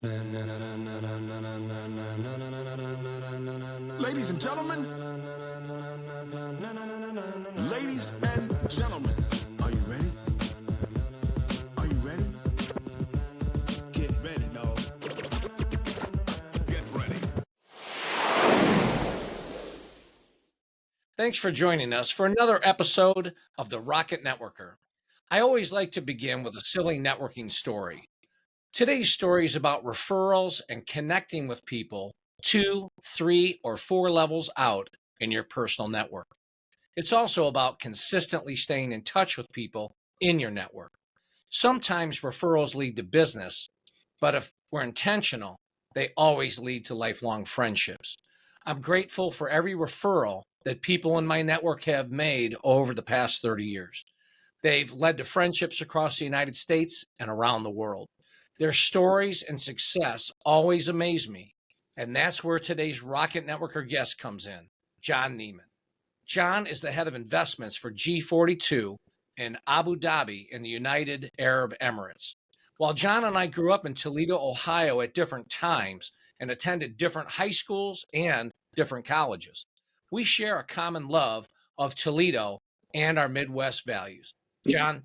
Ladies and gentlemen, ladies and gentlemen, are you ready? Are you ready? Get ready, dog. Get ready. Thanks for joining us for another episode of the Rocket Networker. I always like to begin with a silly networking story. Today's story is about referrals and connecting with people 2, 3, or 4 levels out in your personal network. It's also about consistently staying in touch with people in your network. Sometimes referrals lead to business, but if we're intentional, they always lead to lifelong friendships. I'm grateful for every referral that people in my network have made over the past 30 years. They've led to friendships across the United States and around the world. Their stories and success always amaze me. And that's where today's Rocket Networker guest comes in, Jon Nieman. Jon is the head of investments for G42 in Abu Dhabi in the United Arab Emirates. While Jon and I grew up in Toledo, Ohio at different times and attended different high schools and different colleges, we share a common love of Toledo and our Midwest values. Jon,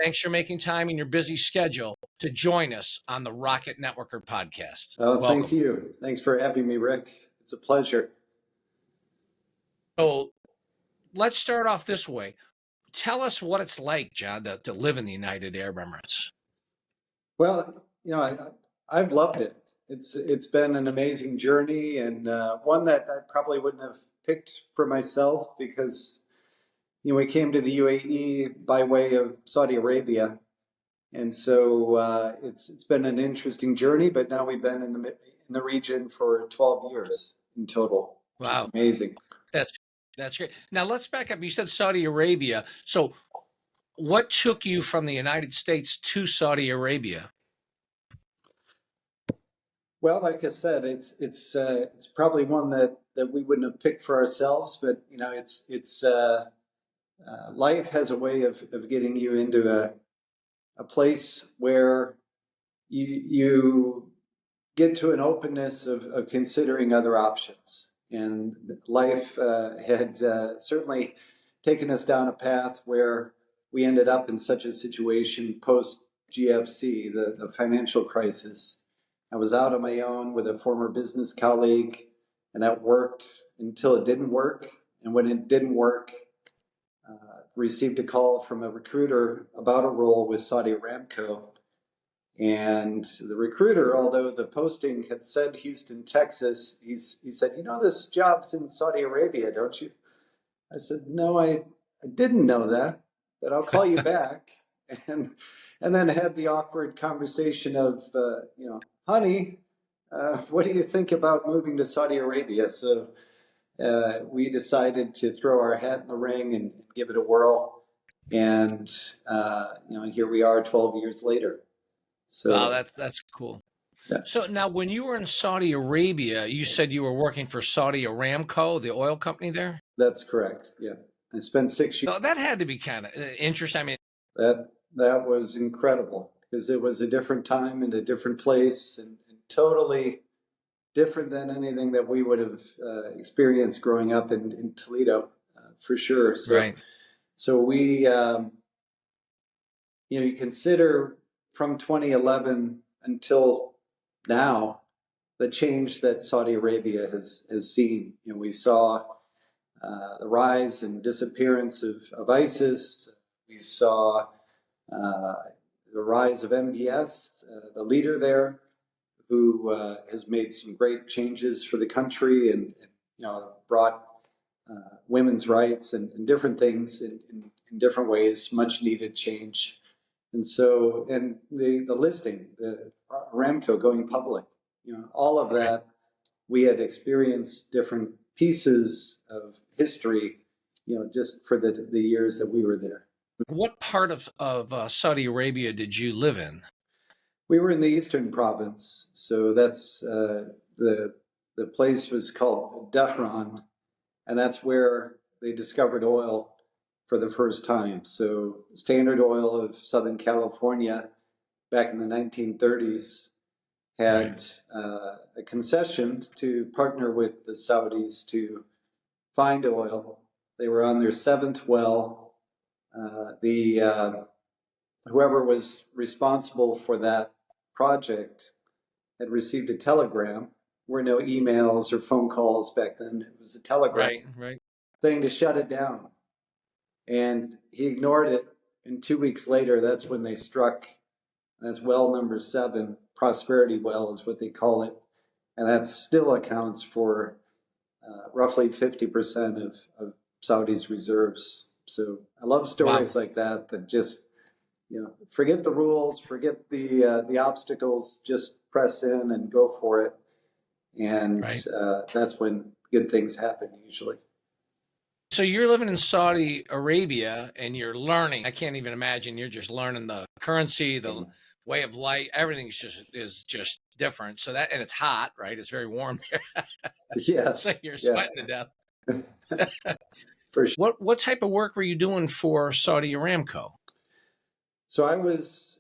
thanks for making time in your busy schedule to join us on the Rocket Networker podcast. Oh, Welcome. thank you. Thanks for having me, Rick. It's a pleasure. So let's start off this way. Tell us what it's like, Jon, to live in the United Arab Emirates. Well, I've loved it. It's been an amazing journey, and one that I probably wouldn't have picked for myself because we came to the UAE by way of Saudi Arabia, and so it's been an interesting journey. But now we've been in the region for 12 years in total, which is Wow. amazing. That's great. Now let's back up. You said Saudi Arabia. So what took you from the United States to Saudi Arabia? Well, like I said, it's probably one that we wouldn't have picked for ourselves, but it's life has a way of getting you into a place where you get to an openness of considering other options. And life had certainly taken us down a path where we ended up in such a situation post GFC, the financial crisis. I was out on my own with a former business colleague, and that worked until it didn't work. And when it didn't work, received a call from a recruiter about a role with Saudi Aramco. And the recruiter, although the posting had said Houston, Texas, he said, this job's in Saudi Arabia, don't you? I said, no, I didn't know that, but I'll call you back. And then had the awkward conversation of, honey, what do you think about moving to Saudi Arabia? So we decided to throw our hat in the ring and give it a whirl. And, here we are 12 years later. So, wow, that's cool. Yeah. So now when you were in Saudi Arabia, you said you were working for Saudi Aramco, the oil company there? That's correct. Yeah. I spent 6 years. So that had to be kind of interesting. I mean, that was incredible because it was a different time and a different place and totally different than anything that we would have experienced growing up in Toledo, for sure. So, right. So we, you consider from 2011 until now the change that Saudi Arabia has seen. We saw the rise and disappearance of ISIS. We saw the rise of MBS, the leader there, who has made some great changes for the country and brought women's rights and different things in different ways, much needed change. And so, and the listing, the Aramco going public, all of that, we had experienced different pieces of history, just for the years that we were there. What part of Saudi Arabia did you live in? We were in the eastern province, so that's the place was called Dhahran, and that's where they discovered oil for the first time. So Standard Oil of Southern California back in the 1930s had a concession to partner with the Saudis to find oil. They were on their seventh well. Whoever was responsible for that project had received a telegram. There were no emails or phone calls back then. It was a telegram Right. saying to shut it down. And he ignored it. And 2 weeks later, that's when they struck. That's well number 7. Prosperity well is what they call it. And that still accounts for roughly 50% of Saudi's reserves. So I love stories like that just, forget the rules, forget the obstacles, just press in and go for it. And that's when good things happen usually. So you're living in Saudi Arabia and you're learning. I can't even imagine. You're just learning the currency, the way of life. Everything's just different. So and it's hot, right? It's very warm there. Yes. So you're sweating to death. For sure. What type of work were you doing for Saudi Aramco? So I was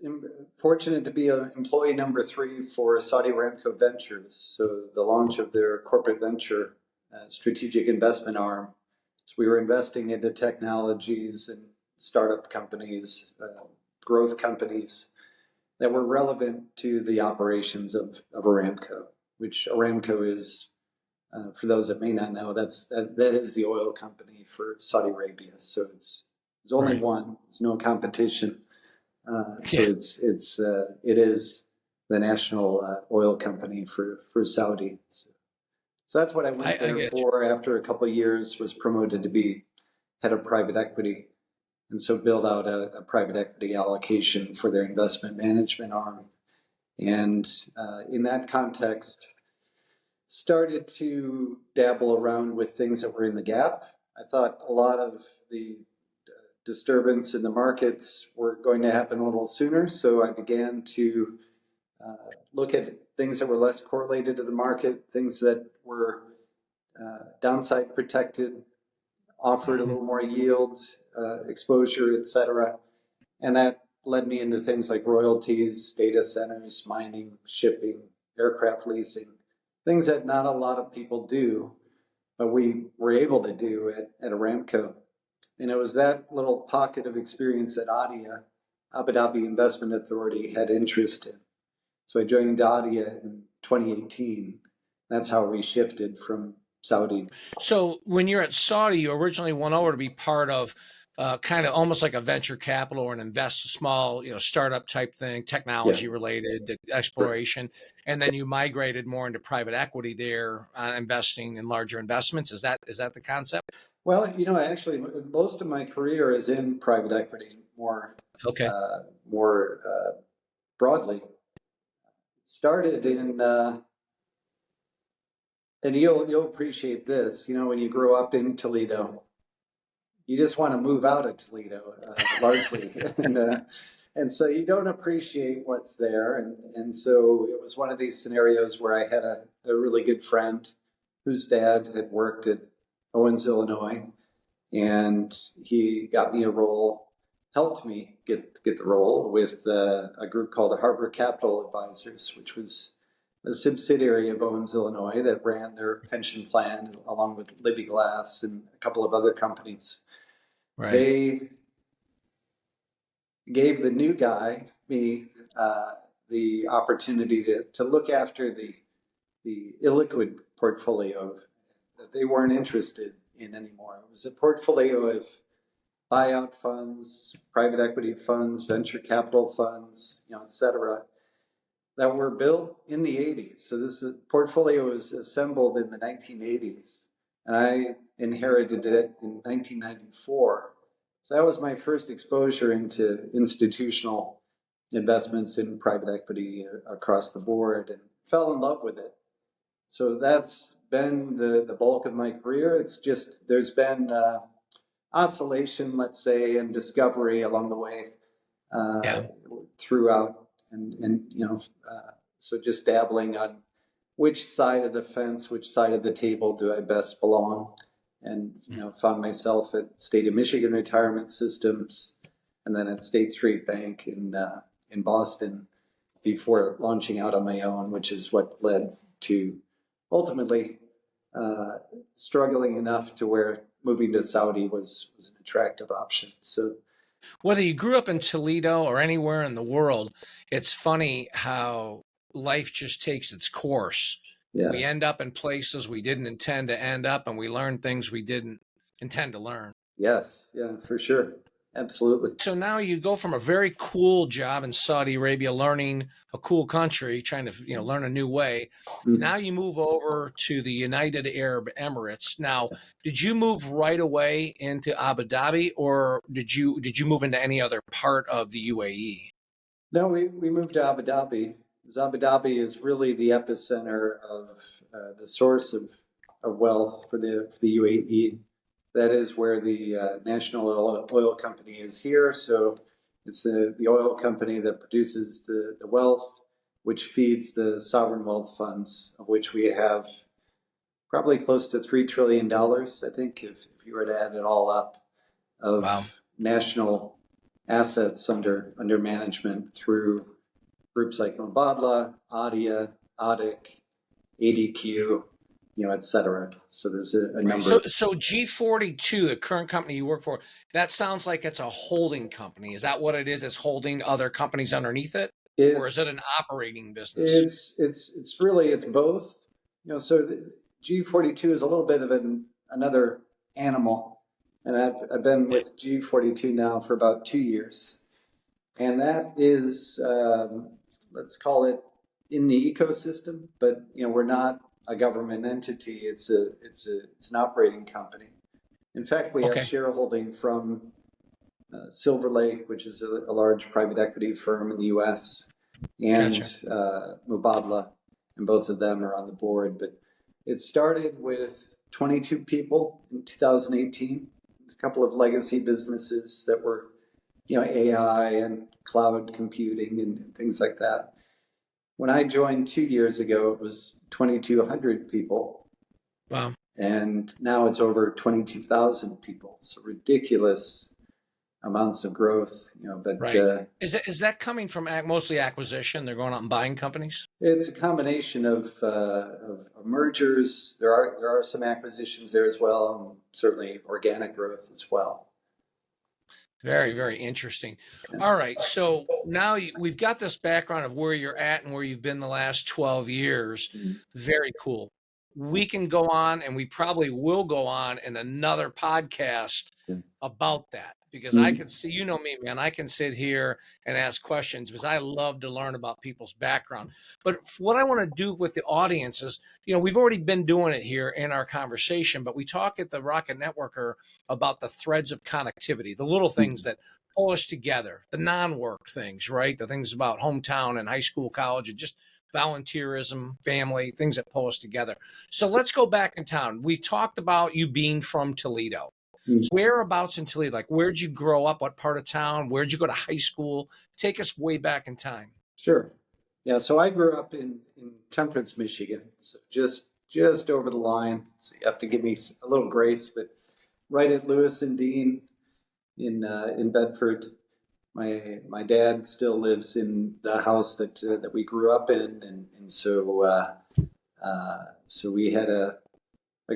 fortunate to be employee number 3 for Saudi Aramco Ventures. So the launch of their corporate venture strategic investment arm. So we were investing into technologies and startup companies, growth companies that were relevant to the operations of Aramco, which Aramco is, for those that may not know, that is the oil company for Saudi Arabia. So there's only one. There's no competition. So it is the national oil company for Saudi. So that's what I went there for. After a couple of years, was promoted to be head of private equity, and so build out a private equity allocation for their investment management arm. And in that context, started to dabble around with things that were in the gap. I thought a lot of the disturbance in the markets were going to happen a little sooner, so I began to look at things that were less correlated to the market, things that were downside protected, offered a little more yield, exposure, etc. And that led me into things like royalties, data centers, mining, shipping, aircraft leasing, things that not a lot of people do, but we were able to do at Aramco. And it was that little pocket of experience that ADIA, Abu Dhabi Investment Authority, had interest in. So I joined ADIA in 2018. That's how we shifted from Saudi. So when you're at Saudi, you originally went over to be part of kind of almost like a venture capital or an small, startup type thing, technology related exploration. And then you migrated more into private equity there, investing in larger investments. Is that the concept? Well, actually, most of my career is in private equity, more broadly. Started in, and you'll appreciate this. When you grow up in Toledo, you just want to move out of Toledo, largely, and so you don't appreciate what's there. And so it was one of these scenarios where I had a really good friend whose dad had worked at Owens, Illinois, and he got me a role, helped me get the role with a group called the Harbor Capital Advisors, which was a subsidiary of Owens, Illinois, that ran their pension plan along with Libby Glass and a couple of other companies. Right. They gave the new guy, me, the opportunity to look after the illiquid portfolio that they weren't interested in anymore. It was a portfolio of buyout funds, private equity funds, venture capital funds, et cetera, that were built in the 80s. So this portfolio was assembled in the 1980s, and I inherited it in 1994. So that was my first exposure into institutional investments in private equity across the board, and fell in love with it. So that's been the bulk of my career. It's just there's been oscillation, let's say, and discovery along the way throughout. And so just dabbling on which side of the fence, which side of the table do I best belong, and found myself at State of Michigan Retirement Systems, and then at State Street Bank in Boston, before launching out on my own, which is what led to ultimately struggling enough to where moving to Saudi was an attractive option. So Whether you grew up in Toledo or anywhere in the world, it's funny how life just takes its course. yeah, We end up in places we didn't intend to end up, and we learn things we didn't intend to learn. yes, yeah, for sure, absolutely. So now you go from a very cool job in Saudi Arabia, learning a cool country, trying to learn a new way. Now you move over to the United Arab Emirates. Now, did you move right away into Abu Dhabi, or did you move into any other part of the UAE? No, we moved to Abu Dhabi. 'Cause Abu Dhabi is really the epicenter of the source of wealth for the UAE. That is where the national oil company is here. So it's the oil company that produces the wealth, which feeds the sovereign wealth funds, of which we have probably close to $3 trillion, I think, if you were to add it all up, of Wow. national assets under management through groups like Mubadala, ADIA, ADIC, ADQ, et cetera. So there's a Right. number. So G42, the current company you work for, that sounds like it's a holding company. Is that what it is? It's holding other companies underneath it, or is it an operating business? It's really it's both. So the G42 is a little bit of another animal, and I've been with G42 now for about 2 years, and that is let's call it in the ecosystem, but we're not a government entity. It's an operating company. In fact, we have Okay. shareholding from Silver Lake, which is a large private equity firm in the U.S., and Gotcha. Mubadala, and both of them are on the board. But it started with 22 people in 2018, a couple of legacy businesses that were, AI and cloud computing and things like that. When I joined 2 years ago, it was 2,200 people, Wow. and now it's over 22,000 people. So ridiculous amounts of growth, but Right. Is that coming from mostly acquisition? They're going out and buying companies? it's a combination of mergers. There are some acquisitions there as well, and certainly organic growth as well. Very, very interesting. All right. So now we've got this background of where you're at and where you've been the last 12 years. Very cool. We can go on, and we probably will go on in another podcast about that, because I can see, me, man, I can sit here and ask questions because I love to learn about people's background. But what I want to do with the audience is, we've already been doing it here in our conversation, but we talk at the Rocket Networker about the threads of connectivity, the little things that pull us together, the non-work things, right? The things about hometown and high school, college, and just volunteerism, family, things that pull us together. So let's go back in town. We talked about you being from Toledo. Whereabouts in Toledo? Like, where'd you grow up? What part of town? Where'd you go to high school? Take us way back in time. Sure. Yeah, so I grew up in Temperance, Michigan, so just over the line. So you have to give me a little grace, but right at Lewis and Dean in Bedford. My dad still lives in the house that we grew up in, and so we had a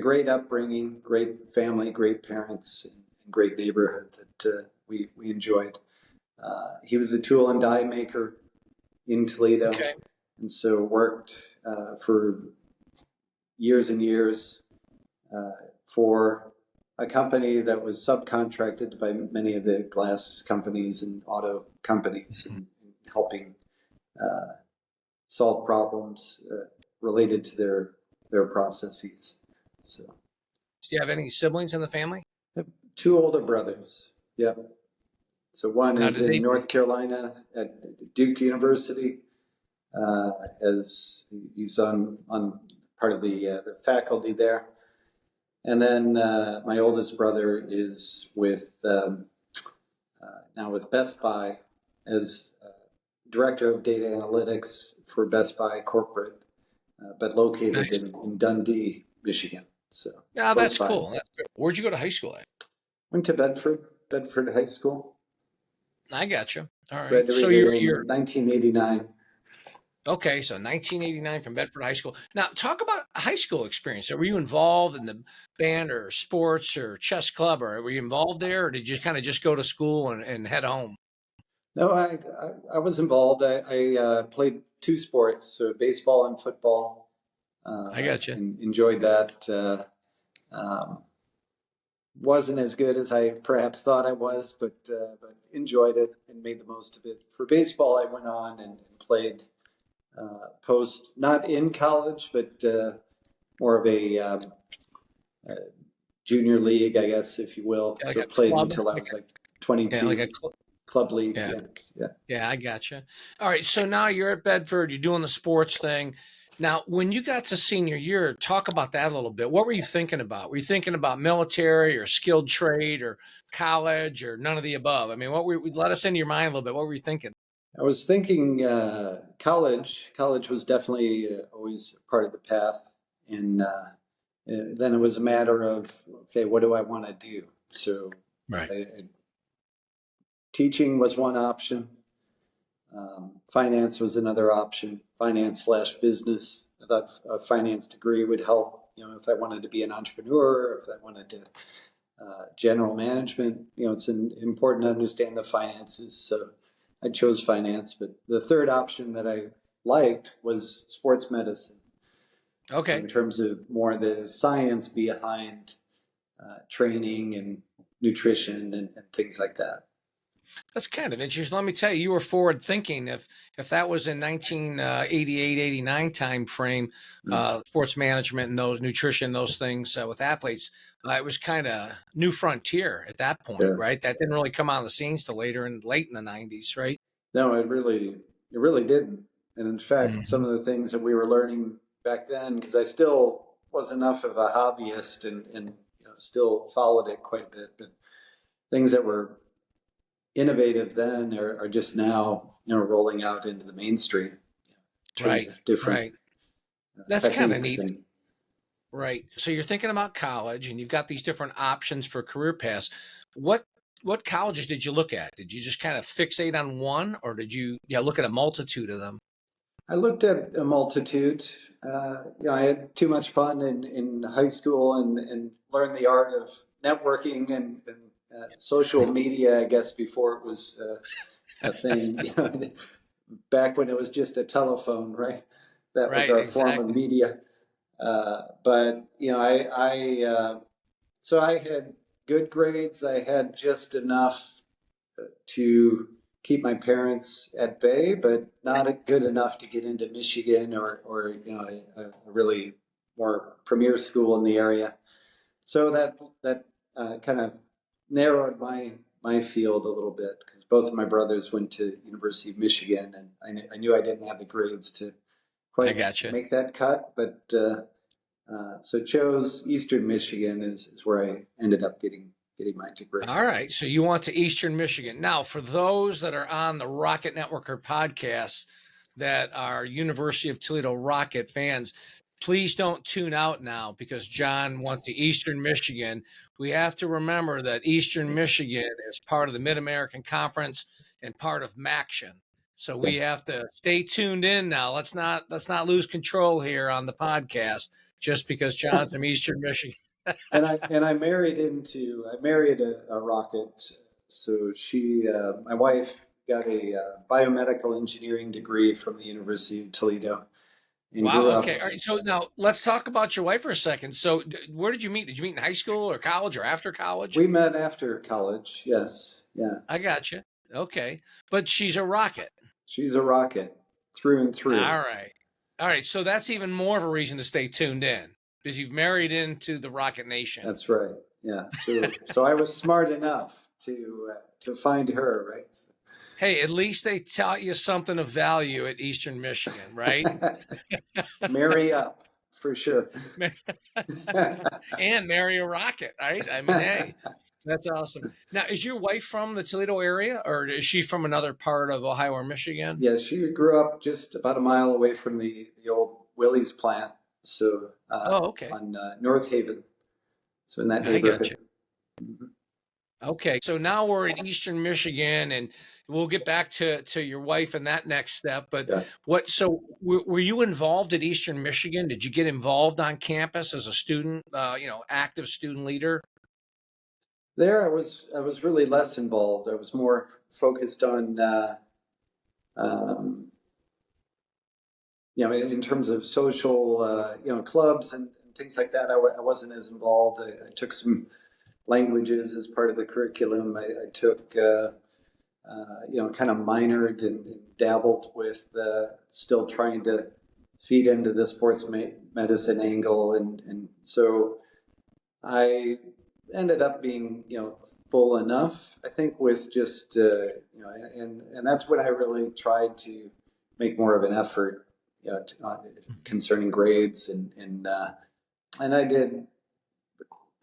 great upbringing, great family, great parents, and great neighborhood that we enjoyed. He was a tool and die maker in Toledo, Okay. and so worked for years and years for a company that was subcontracted by many of the glass companies and auto companies, and helping solve problems related to their processes. So, Do you have any siblings in the family? I have two older brothers. Yeah. So one Now, is did in they? North Carolina at Duke University, as he's on part of the faculty there. And then my oldest brother is now with Best Buy as director of data analytics for Best Buy corporate, but located Nice. in Dundee, Michigan. So Oh, close that's by. cool. That's good. Where'd you go to high school at? Went to Bedford High School. I got you. All right. So Graduated in you're 1989. Okay, so 1989 from Bedford High School. Now, talk about high school experience. So were you involved in the band or sports or chess club, or were you involved there, or did you kind of just go to school and head home? No, I was involved. I played two sports, so baseball and football, I got you. and enjoyed that. Um, wasn't as good as I perhaps thought I was, but enjoyed it and made the most of it. For baseball, I went on and played post, not in college, but more of a junior league, I guess, if you will. Like So a played club, until I like was like like 22, a club. club league. Yeah. Yeah, yeah. Yeah, I gotcha. All right, so now you're at Bedford, you're doing the sports thing. Now, when you got to senior year, talk about that a little bit. What were you thinking about? Were you thinking about military or skilled trade or college or none of the above? I mean, let us into your mind a little bit. What were you thinking? I was thinking college. College was definitely always part of the path, and then it was a matter of okay, what do I want to do? So Right. teaching was one option. Finance was another option. Finance slash business. I thought a finance degree would help. You know, if I wanted to be an entrepreneur, if I wanted to general management. You know, it's important to understand the finances. So I chose finance. But the third option that I liked was sports medicine. So Okay. in terms of more the science behind training and nutrition and things like that. That's kind of interesting. Let me tell you, you were forward thinking. If that was in 1988, 89 time frame, Mm. sports management and those nutrition, those things with athletes, it was kind of new frontier at that point, Yeah. right? That didn't really come on the scenes till late in the 90s, right? No, it really didn't. And in fact, some Mhm. of the things that we were learning back then, because I still was enough of a hobbyist and still followed it quite a bit, but things that were innovative then are just now rolling out into the mainstream in terms Right, of different right. That's kind of techniques neat. and Right. So you're thinking about college and you've got these different options for career paths. What what colleges did you look at? Did you just kind of fixate on one or did you look at a multitude of them? I looked at a multitude. I had too much fun in high school and learned the art of networking and social media, I guess, before it was a thing. Back when it was just a telephone, right? That was Right, our form of exactly. media. But so I had good grades. I had just enough to keep my parents at bay, but not good enough to get into Michigan or a really more premier school in the area. So that kind of narrowed my field a little bit because both of my brothers went to University of Michigan, and I knew I didn't have the grades to I quite gotcha. make that cut, but so chose Eastern Michigan is where I ended up getting my degree. All right. So you want to Eastern Michigan. Now, for those that are on the Rocket Networker podcast that are University of Toledo Rocket fans, please don't tune out now because John went to Eastern Michigan. We have to remember that Eastern Michigan is part of the Mid-American Conference and part of MACtion. So we have to stay tuned in now. Let's not lose control here on the podcast just because John's from Eastern Michigan. And I married a rocket. So my wife got a biomedical engineering degree from the University of Toledo and Wow. grew Okay. up. All right. So now let's talk about your wife for a second. So where did you meet? Did you meet in high school or college or after college? We met after college. Yes, yeah. I got you. Okay. But she's a rocket. She's a rocket through and All through. right. All right. So that's even more of a reason to stay tuned in because you've married into the Rocket Nation. That's right. Yeah. So I was smart enough to find her, right? Hey, at least they taught you something of value at Eastern Michigan, right? Marry up for sure. And marry a rocket, right? I mean, hey, that's awesome. Now, is your wife from the Toledo area or is she from another part of Ohio or Michigan? Yeah, she grew up just about a mile away from the old Willie's plant, so Oh, okay. on North Haven, so in that I got neighborhood. you. Mhm. Okay, so now we're in Eastern Michigan, and we'll get back to your wife and that next step. But Yeah. what? So were you involved at Eastern Michigan? Did you get involved on campus as a student? Active student leader. There, I was really less involved. I was more focused on um, in terms of social clubs and things like that. I wasn't as involved. I took some languages as part of the curriculum. I took kind of minored and dabbled with still trying to feed into the sports medicine angle, and so I ended up being full enough. I think with just and that's when I really tried to make more of an effort, concerning grades and I did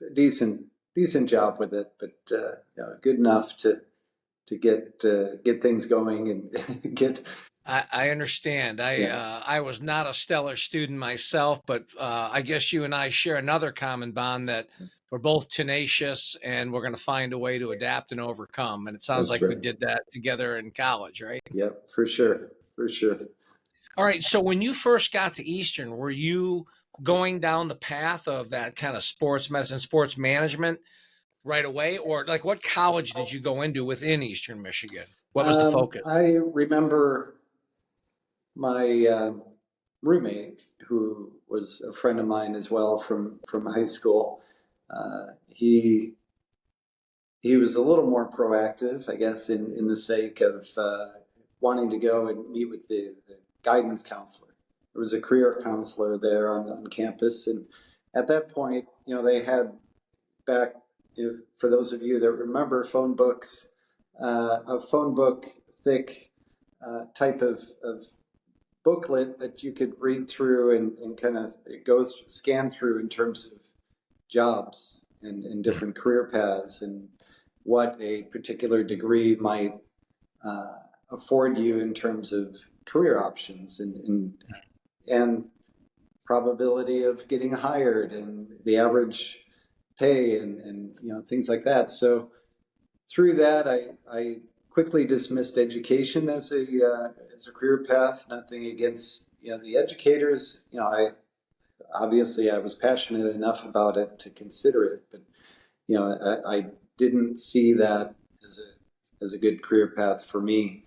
a decent job with it, but good enough to get things going and get. I understand. Yeah. I was not a stellar student myself, but I guess you and I share another common bond that we're both tenacious and we're going to find a way to adapt and overcome. And it sounds That's like we right. did that together in college, right? Yep, for sure, for sure. All right. So when you first got to Eastern, were you going down the path of that kind of sports medicine, sports management right away? Or like what college did you go into within Eastern Michigan? What was the focus? I remember my roommate, who was a friend of mine as well from high school. He was a little more proactive, I guess, in the sake of wanting to go and meet with the guidance counselor. There was a career counselor there on campus, and at that point, they had back. For those of you that remember phone books, a phone book thick type of booklet that you could read through and kind of scan through in terms of jobs and different career paths and what a particular degree might afford you in terms of career options and probability of getting hired and the average pay and things like that. So through that, I quickly dismissed education as a career path. Nothing against the educators. I was passionate enough about it to consider it, but I didn't see that as a good career path for me,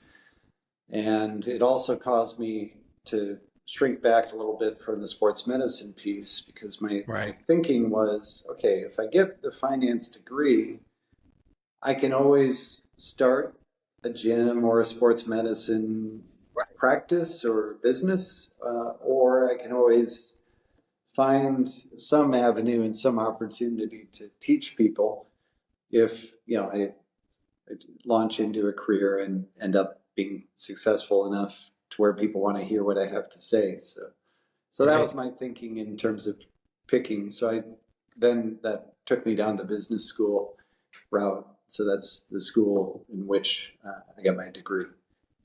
and it also caused me to shrink back a little bit from the sports medicine piece because my Right. thinking was, okay, if I get the finance degree, I can always start a gym or a sports medicine practice or business, or I can always find some avenue and some opportunity to teach people if I launch into a career and end up being successful enough to where people want to hear what I have to say. So that was Right. my thinking in terms of picking. Then that took me down the business school route. So that's the school in which I got my degree.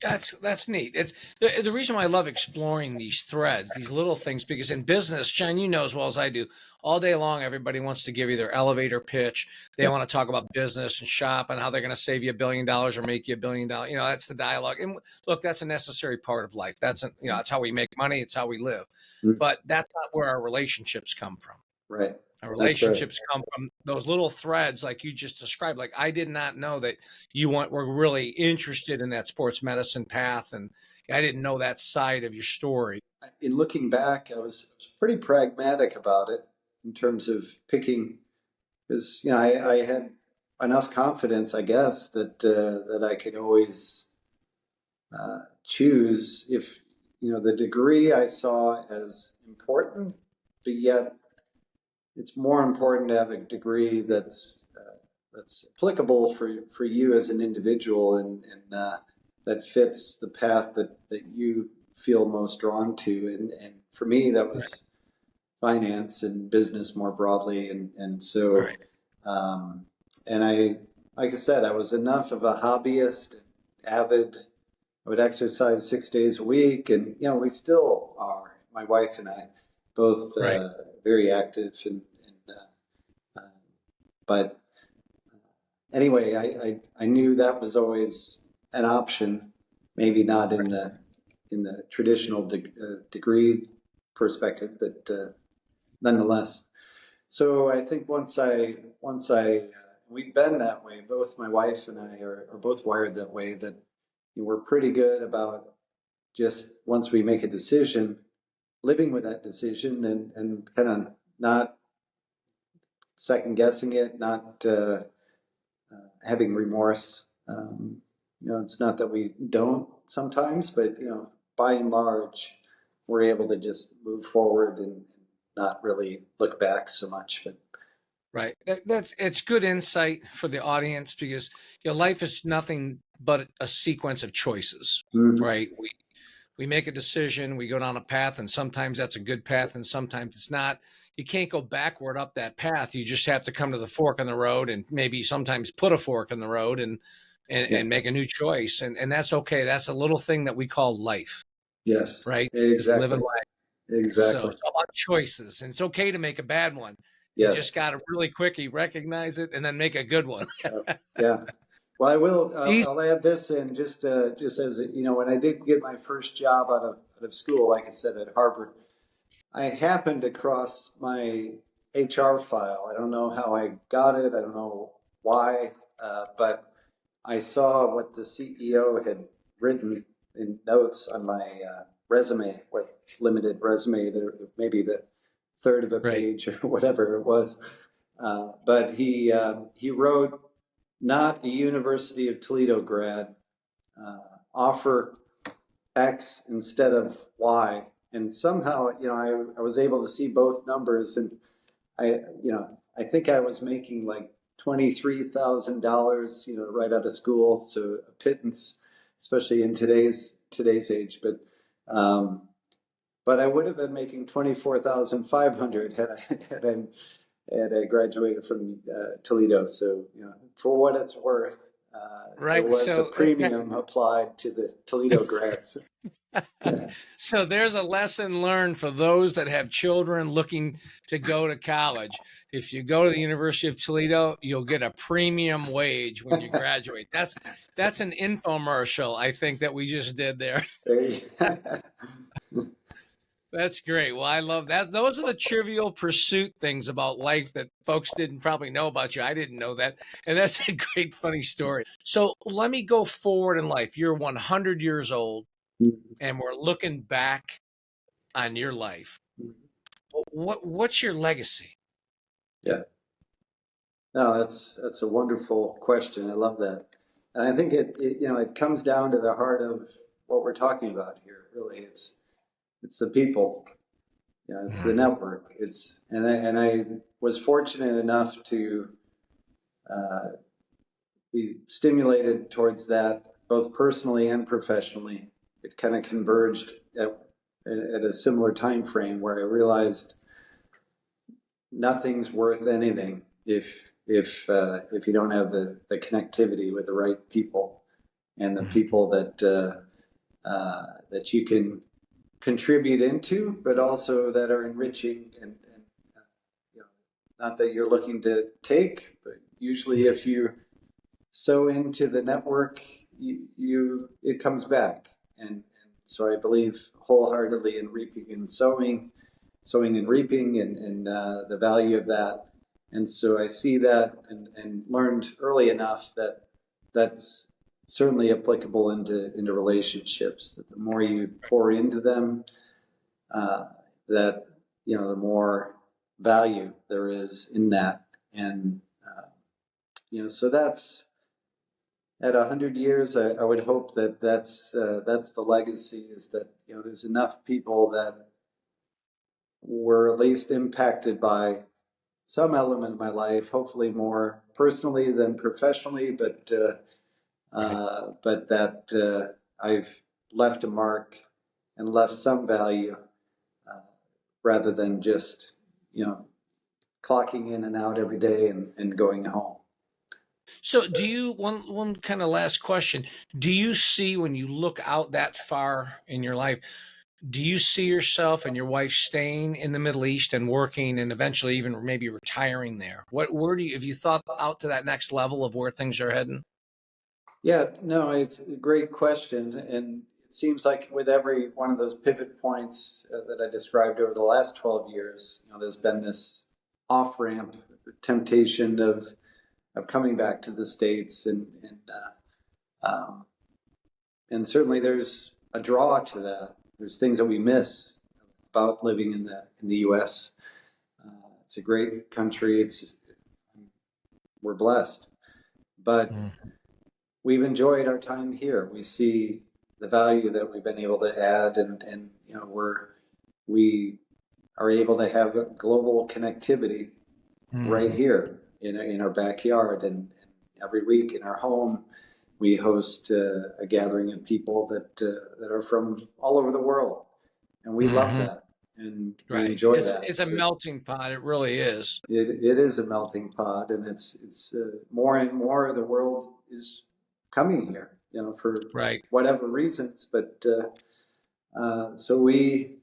That's neat. It's the reason why I love exploring these threads, these little things, because in business, John, you know as well as I do, all day long, everybody wants to give you their elevator pitch. They Yeah. want to talk about business and shop and how they're going to save you $1 billion or make you $1 billion. That's the dialogue. And look, that's a necessary part of life. That's how we make money. It's how we live. Mm. But that's not where our relationships come from. Right. Our That's right. relationships come from those little threads like you just described. Like I did not know that were really interested in that sports medicine path, and I didn't know that side of your story. In looking back, I was pretty pragmatic about it in terms of picking, because I had enough confidence, I guess, that I could always choose if the degree I saw as important, but yet it's more important to have a degree that's applicable for you as an individual and that fits the path that you feel most drawn to. And for me, that Right. was finance and business more broadly. And so, Right. um, and like I said, I was enough of a hobbyist, avid. I would exercise 6 days a week, and we still are. My wife and I, both Right. very active, and but anyway, I knew that was always an option, maybe not in the traditional degree perspective, but nonetheless. So I think once I we've been that way. Both my wife and I are both wired that way. That we're pretty good about just once we make a decision, living with that decision and kind of not second guessing it, not having remorse. It's not that we don't sometimes, but by and large, we're able to just move forward and not really look back so much. But Right. It's good insight for the audience because life is nothing but a sequence of choices, mhm. right? We make a decision, we go down a path, and sometimes that's a good path, and sometimes it's not. You can't go backward up that path. You just have to come to the fork in the road, and maybe sometimes put a fork in the road and Yeah. and make a new choice, and that's okay. That's a little thing that we call life, Yes, right? It's just living exactly, life. So exactly. it's all about choices, and it's okay to make a bad one. You Yes. just got to really quickly recognize it and then make a good one. Yeah. Well, I will. Easy. I'll add this in just as when I did get my first job out of school, like I said at Harvard, I happened across my HR file. I don't know how I got it. I don't know why, but I saw what the CEO had written in notes on my resume, what limited resume there, maybe the third of a Right. page or whatever it was. But he wrote, not a University of Toledo grad, offer X instead of Y. And somehow, I was able to see both numbers, and I think I was making like $23,000, right out of school, so a pittance, especially in today's age. But I would have been making 24,500 had I graduated from Toledo. So for what it's worth, there Right. was a premium applied to the Toledo grads. So there's a lesson learned for those that have children looking to go to college. If you go to the University of Toledo, you'll get a premium wage when you graduate. That's an infomercial, I think, that we just did there. That's great. Well, I love that. Those are the trivial pursuit things about life that folks didn't probably know about you. I didn't know that. And that's a great, funny story. So let me go forward in life. You're 100 years old, and we're looking back on your life. What's your legacy? Yeah. No, that's a wonderful question. I love that, and I think it comes down to the heart of what we're talking about here. Really, it's the people. It's the network. And I was fortunate enough to uh, be stimulated towards that both personally and professionally. It kind of converged at a similar time frame where I realized nothing's worth anything if you don't have the connectivity with the right people and the people that you can contribute into, but also that are enriching and not that you're looking to take, but usually if you sow into the network, it comes back. And so I believe wholeheartedly in reaping and sowing and reaping, and the value of that. And so I see that and learned early enough that that's certainly applicable into relationships. That the more you pour into them, that the more value there is in that. And so that's at 100 years. I would hope that that's the legacy, is that there's enough people that were at least impacted by some element of my life, hopefully more personally than professionally, but Right. that I've left a mark and left some value, uh, rather than just clocking in and out every day and going home. So do you one kind of last question. Do you see when you look out that far in your life, do you see yourself and your wife staying in the Middle East and working and eventually even maybe retiring there? Where do you, have you thought out to that next level of where things are heading? Yeah, no, it's a great question. And it seems like with every one of those pivot points that I described over the last 12 years, there's been this off ramp temptation of coming back to the States. And certainly there's a draw to that. There's things that we miss about living in the U.S. It's a great country. We're blessed, but we've enjoyed our time here. We see the value that we've been able to add, and we are able to have global connectivity right here in our backyard, and every week in our home we host a gathering of people that are from all over the world, and we love that, and we enjoy that. It's a melting pot. It really is. It is a melting pot, and it's more and more the world is coming here, for whatever reasons. But so we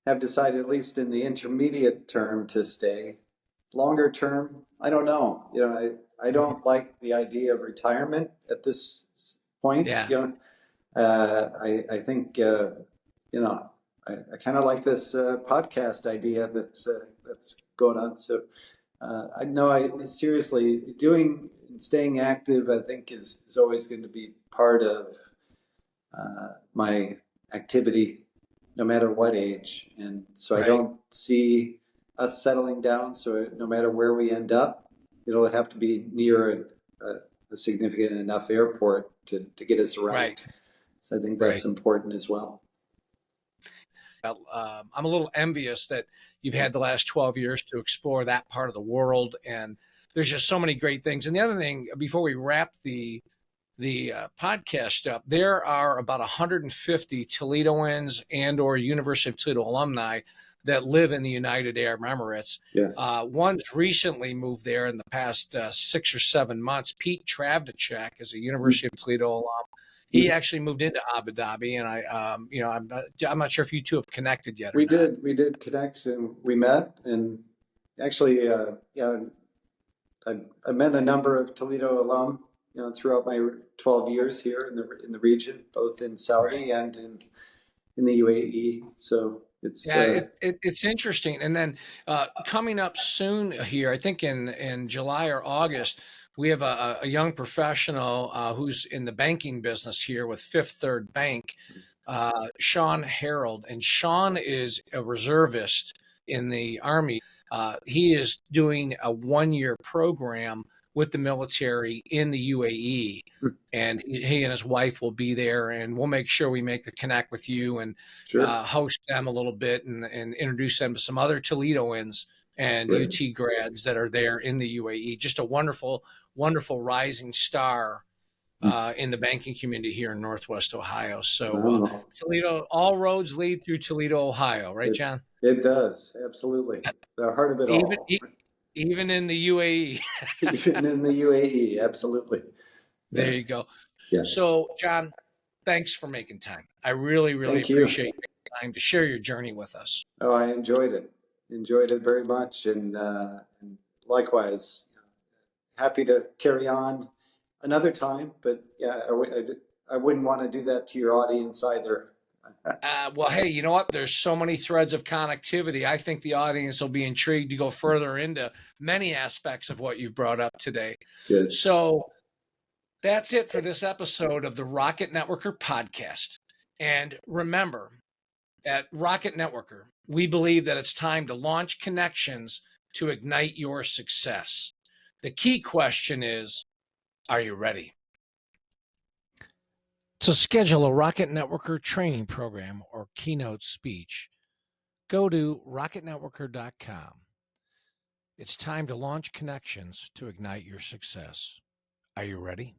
have decided, at least in the intermediate term, to stay. Longer term, I don't know. I don't like the idea of retirement at this point. Yeah. I think I kind of like this podcast idea that's going on. So I know I seriously doing and staying active, I think is always going to be part of my activity, no matter what age. And so I don't see us settling down. So no matter where we end up, it'll have to be near a significant enough airport to get us around. So I think that's important as well. I'm a little envious that you've had the last 12 years to explore that part of the world, and there's just so many great things. And the other thing, before we wrap the podcast up, there are about 150 Toledoans and or University of Toledo alumni that live in the United Arab Emirates. Yes. One's recently moved there in the past 6 or 7 months. Pete Travnicek is a University of Toledo alum. He actually moved into Abu Dhabi, and I'm not sure if you two have connected yet. We did connect, and we met, and actually, I met a number of Toledo alum, throughout my 12 years here in the region, both in Saudi and in the UAE. So it's interesting. And then coming up soon here, I think in July or August, we have a young professional who's in the banking business here with Fifth Third Bank, Sean Harold. And Sean is a reservist in the Army. He is doing a 1-year program with the military in the UAE, and he and his wife will be there, and we'll make sure we make the connect with you and host them a little bit and introduce them to some other Toledoans and UT grads that are there in the UAE. Just a wonderful, wonderful rising star in the banking community here in Northwest Ohio. So Toledo, all roads lead through Toledo, Ohio, right, John? It does, absolutely. The heart of it all. Even in the UAE. Even in the UAE, absolutely. There you go. Yeah. So, John, thanks for making time. I really, really appreciate your time to share your journey with us. Oh, I enjoyed it. Enjoyed it very much. And likewise, happy to carry on another time. But yeah, I wouldn't want to do that to your audience either. Well, hey, you know what? There's so many threads of connectivity. I think the audience will be intrigued to go further into many aspects of what you've brought up today. Good. So that's it for this episode of the Rocket Networker podcast. And remember, at Rocket Networker, we believe that it's time to launch connections to ignite your success. The key question is, are you ready? To schedule a Rocket Networker training program or keynote speech, go to rocketnetworker.com. It's time to launch connections to ignite your success. Are you ready?